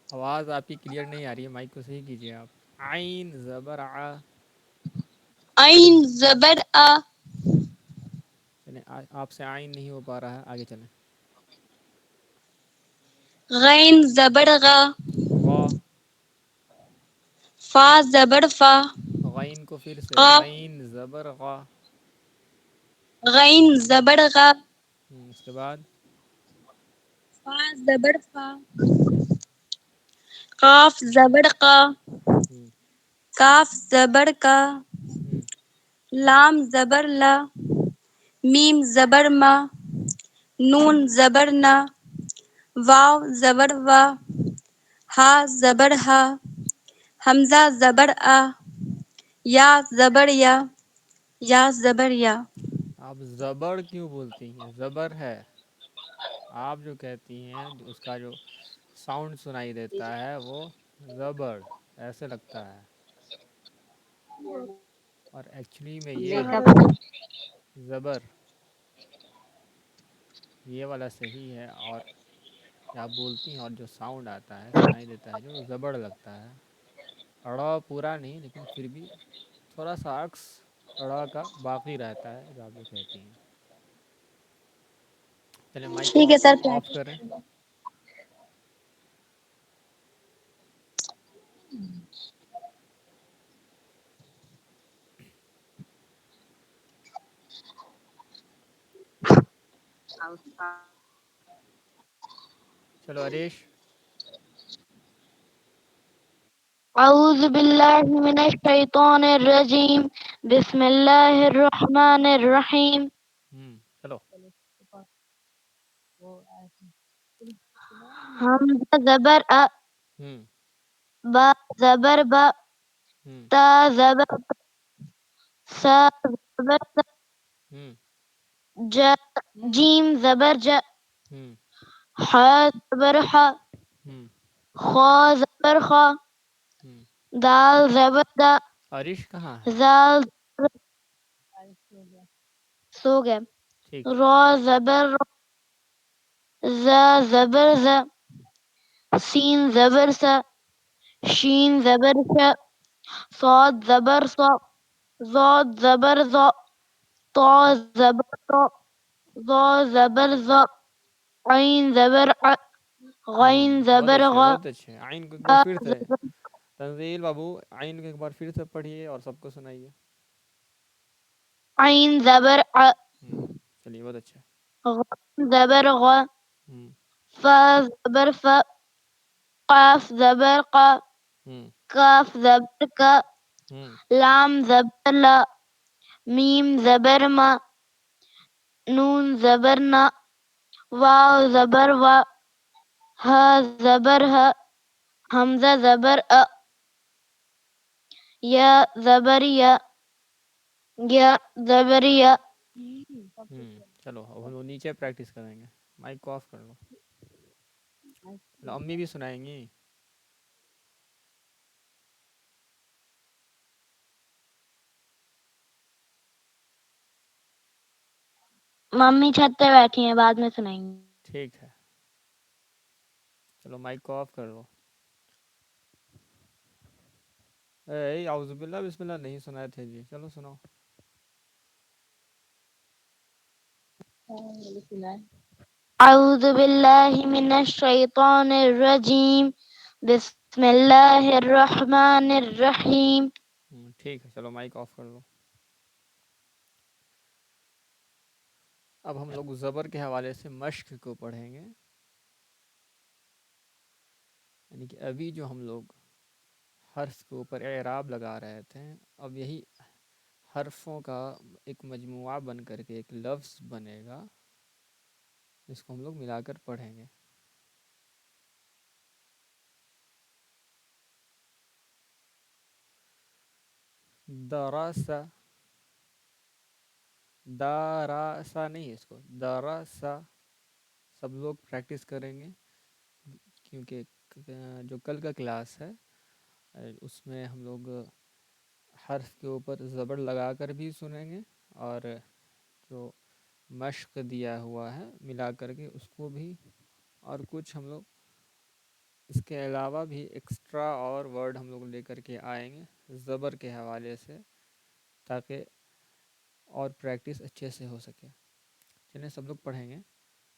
A: آواز آپ کی کلیئر نہیں آ رہی ہے، مائک کو صحیح کیجئے آپ. عین زبر ع.
B: عین زبر آ.
A: چلیں آپ سے عین نہیں ہو پا رہا ہے، آگے چلیں.
B: غین زبر غا.
A: غا.
B: فا زبر فا.
A: غین کو پھر سے،
B: قاف
A: غین زبر غا.
B: غین زبر غا.
A: اس کے بعد
B: فا زبر فا. قاف زبر قا.
A: ہوں
B: کاف زبر کا.
A: ہوں
B: لام زبر لا. میم زبر ما. نون زبر نا. واو زبر وا. ہا زبر ہا. حمزہ زبر آ. یا زبر یا. یا زبر یا.
A: آپ زبر کیوں بولتی ہیں؟ زبر ہے. آپ جو کہتی ہیں اس کا جو ساؤنڈ سنائی دیتا ہے وہ زبر ایسے لگتا ہے، اور ایکچولی میں یہ ہے زبر. یہ والا صحیح ہے، اور آپ بولتی ہیں اور جو ساؤنڈ آتا ہے سنائی دیتا ہے جو زبر لگتا ہے. اڑا پورا نہیں، لیکن پھر بھی تھوڑا سا عکس اڑا کا باقی رہتا ہے جو آپ جو کہتی ہیں. چلیں مائک
B: ٹھیک ہے سر.
A: آف کریں. چلو ہریش
B: أعوذ بالله من الشيطان الرجيم بسم الله الرحمن الرحيم
A: چلو
C: وہ ایسے
B: حمزة زبر أ
A: ہوں
B: با زبر با
A: ہوں
B: تا زبر سا زبر سا
A: ہوں
B: جا جيم زبر جا
A: ہوں
B: حا زبر حا
A: ہوں
B: خا زبر خا
A: ہوں
B: دال زبر دا
A: عرش کہاں ہے؟
B: زال زبر
C: بارش ہو گیا
B: سو گئے
A: ٹھیک
B: را زبر را زا زبر زا سين زبر سا شين زبر شا صاد زبر صا ضاد زبر ظا طا زبر طا ظا زبر ظا عين زبر ع غين
A: بہت
B: زبر
A: اچھے
B: غا
A: بہت اچھے. عین کو ایک بار
B: با
A: پھر سے
B: زبر
A: تنزیل بابو عین کو ایک بار پھر سے پڑھیے اور سب کو سنائیے.
B: عين زبر ع
A: چلیے بہت اچھا.
B: غين زبر غا فا زبر فا قاف زبر قا كاف زبر كا لام زبر لا ميم زبر ما نون زبر نا واو زبر وا ها زبر ها حمزة زبر أ یا زبر یا زبر یا
A: چلو اب ہم لوگ نیچے پریکٹس کریں گے. مائک کو آف کر لو. چلو امی بھی سنائیں گی.
B: ممی چھت پہ بیٹھی ہیں بعد میں سنائیں گی.
A: ٹھیک ہے. چلو مائک کو آف کر لو. اے اعوذ باللہ بسم اللہ نہیں سنائے تھے جی. چلو سناؤ.
B: اعوذ باللہ من الشیطان الرجیم بسم اللہ الرحمن الرحیم.
A: ٹھیک ہے. چلو مائک آف کر لو. اب ہم لوگ زبر کے حوالے سے مشق کو پڑھیں گے. یعنی کہ ابھی جو ہم لوگ حرف کے اوپر اعراب لگا رہے تھے اب یہی حرفوں کا ایک مجموعہ بن کر کے ایک لفظ بنے گا جس کو ہم لوگ ملا کر پڑھیں گے. دراسا داراسا نہیں ہے اس کو دراسا. سب لوگ پریکٹس کریں گے کیونکہ جو کل کا کلاس ہے اس میں ہم لوگ حرف کے اوپر زبر لگا کر بھی سنیں گے اور جو مشق دیا ہوا ہے ملا کر کے اس کو بھی اور کچھ ہم لوگ اس کے علاوہ بھی ایکسٹرا اور ورڈ ہم لوگ لے کر کے آئیں گے زبر کے حوالے سے تاکہ اور پریکٹس اچھے سے ہو سکے. چلیں سب لوگ پڑھیں گے.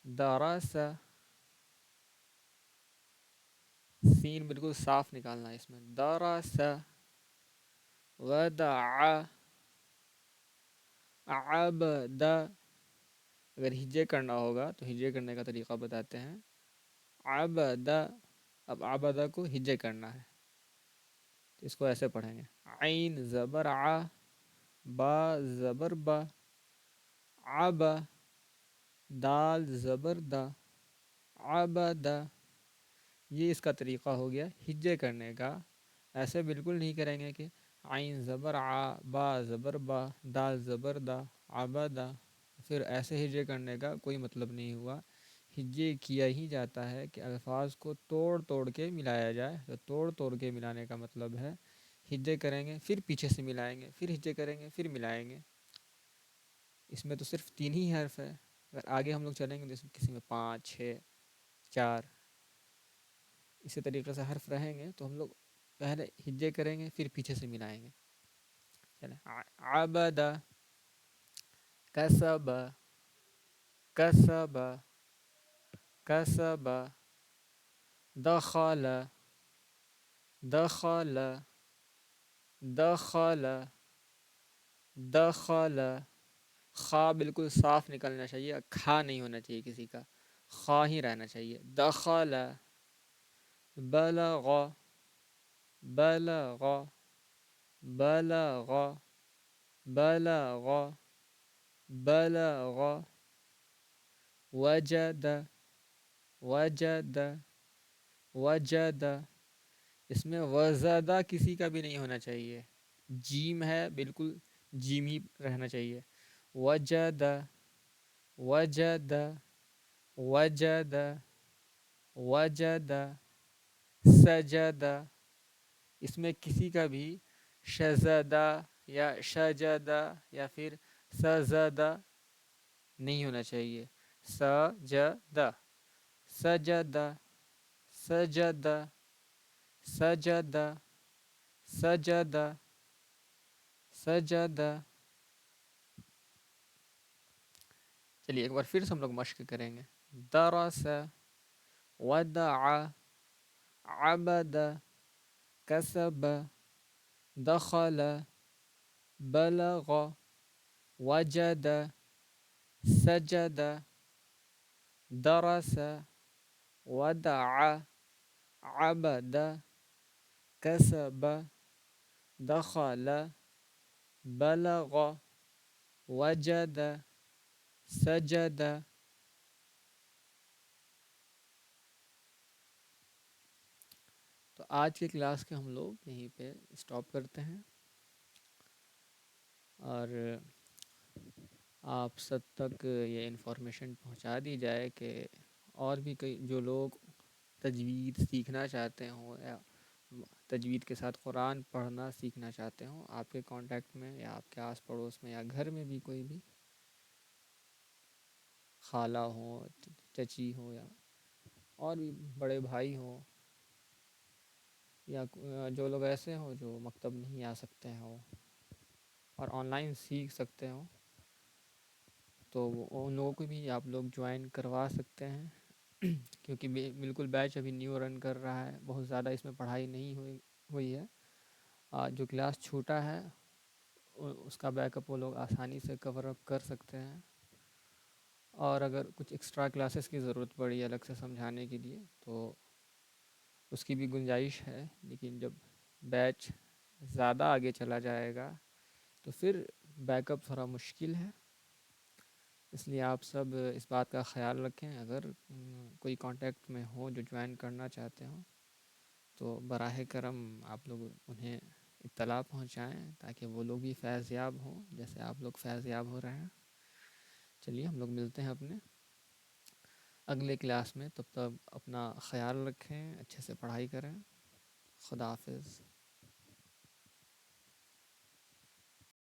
A: دراسا سین بالکل صاف نکالنا ہے اس میں. دراسا ودع عبد. اگر ہجے کرنا ہوگا تو ہجے کرنے کا طریقہ بتاتے ہیں. عبد. اب عبدہ کو ہجے کرنا ہے تو اس کو ایسے پڑھیں گے. عین زبر ع با زبر با عب دال زبر دا عبد. یہ اس کا طریقہ ہو گیا ہجے کرنے کا. ایسے بالکل نہیں کریں گے کہ عین زبر ع با زبر با دال زبر دا عبدا. پھر ایسے ہجے کرنے کا کوئی مطلب نہیں ہوا. ہجے کیا ہی جاتا ہے کہ الفاظ کو توڑ توڑ کے ملایا جائے. تو توڑ توڑ کے ملانے کا مطلب ہے ہجے کریں گے پھر پیچھے سے ملائیں گے پھر ہجے کریں گے پھر ملائیں گے. اس میں تو صرف 3 ہی حرف ہے. اگر آگے ہم لوگ چلیں گے تو اس میں کسی میں 5 6 4 اسی طریقے سے حرف رہیں گے تو ہم لوگ پہلے ہجے کریں گے پھر پیچھے سے ملائیں گے. چلیں. عبد کسب کسب کسب دخل دخل دخل دخل. خا بالکل صاف نکلنا چاہیے. کھا نہیں ہونا چاہیے کسی کا. خا ہی رہنا چاہیے. دخل بلغ بلغ بلغ بلغ بلغ وجد وجد وجد. اس میں وزدہ کسی کا بھی نہیں ہونا چاہیے. جیم ہے بالکل جیم ہی رہنا چاہیے. وجد وجد وجد وجد. سجد اس میں کسی کا بھی شزدہ یا شجدہ یا پھر سزدہ نہیں ہونا چاہیے. سجدہ سجدہ سجدہ سجدہ سجدہ سجدہ. چلیے ایک بار پھر سے ہم لوگ مشق کریں گے. درس ودع عبد کسب دخل بلغ وجد سجد درس ودع عبد کسب دخل بلغ وجد سجد. تو آج کی کلاس کے ہم لوگ یہیں پہ اسٹاپ کرتے ہیں اور آپ سب تک یہ انفارمیشن پہنچا دی جائے کہ اور بھی کئی جو لوگ تجوید سیکھنا چاہتے ہوں یا تجوید کے ساتھ قرآن پڑھنا سیکھنا چاہتے ہوں، آپ کے کانٹیکٹ میں یا آپ کے آس پڑوس میں یا گھر میں بھی کوئی بھی خالہ ہوں، چچی ہو یا اور بھی بڑے بھائی ہوں یا جو لوگ ایسے ہوں جو مکتب نہیں آ سکتے ہوں اور آن لائن سیکھ سکتے ہوں، تو ان لوگوں کو بھی آپ لوگ جوائن کروا سکتے ہیں کیونکہ بالکل بیچ ابھی نیو رن کر رہا ہے، بہت زیادہ اس میں پڑھائی نہیں ہوئی ہے. جو کلاس چھوٹا ہے اس کا بیک اپ وہ لوگ آسانی سے کور اپ کر سکتے ہیں، اور اگر کچھ ایکسٹرا کلاسز کی ضرورت پڑی الگ سے سمجھانے کے لیے تو اس کی بھی گنجائش ہے. لیکن جب بیچ زیادہ آگے چلا جائے گا تو پھر بیک اپ تھوڑا مشکل ہے، اس لیے آپ سب اس بات کا خیال رکھیں. اگر کوئی کانٹیکٹ میں ہو جو جوائن کرنا چاہتے ہوں تو براہ کرم آپ لوگ انہیں اطلاع پہنچائیں تاکہ وہ لوگ بھی فیض یاب ہوں جیسے آپ لوگ فیض یاب ہو رہے ہیں. چلیے ہم لوگ ملتے ہیں اپنے اگلے کلاس میں، تب تک اپنا خیال رکھیں، اچھے سے پڑھائی کریں. خدا حافظ.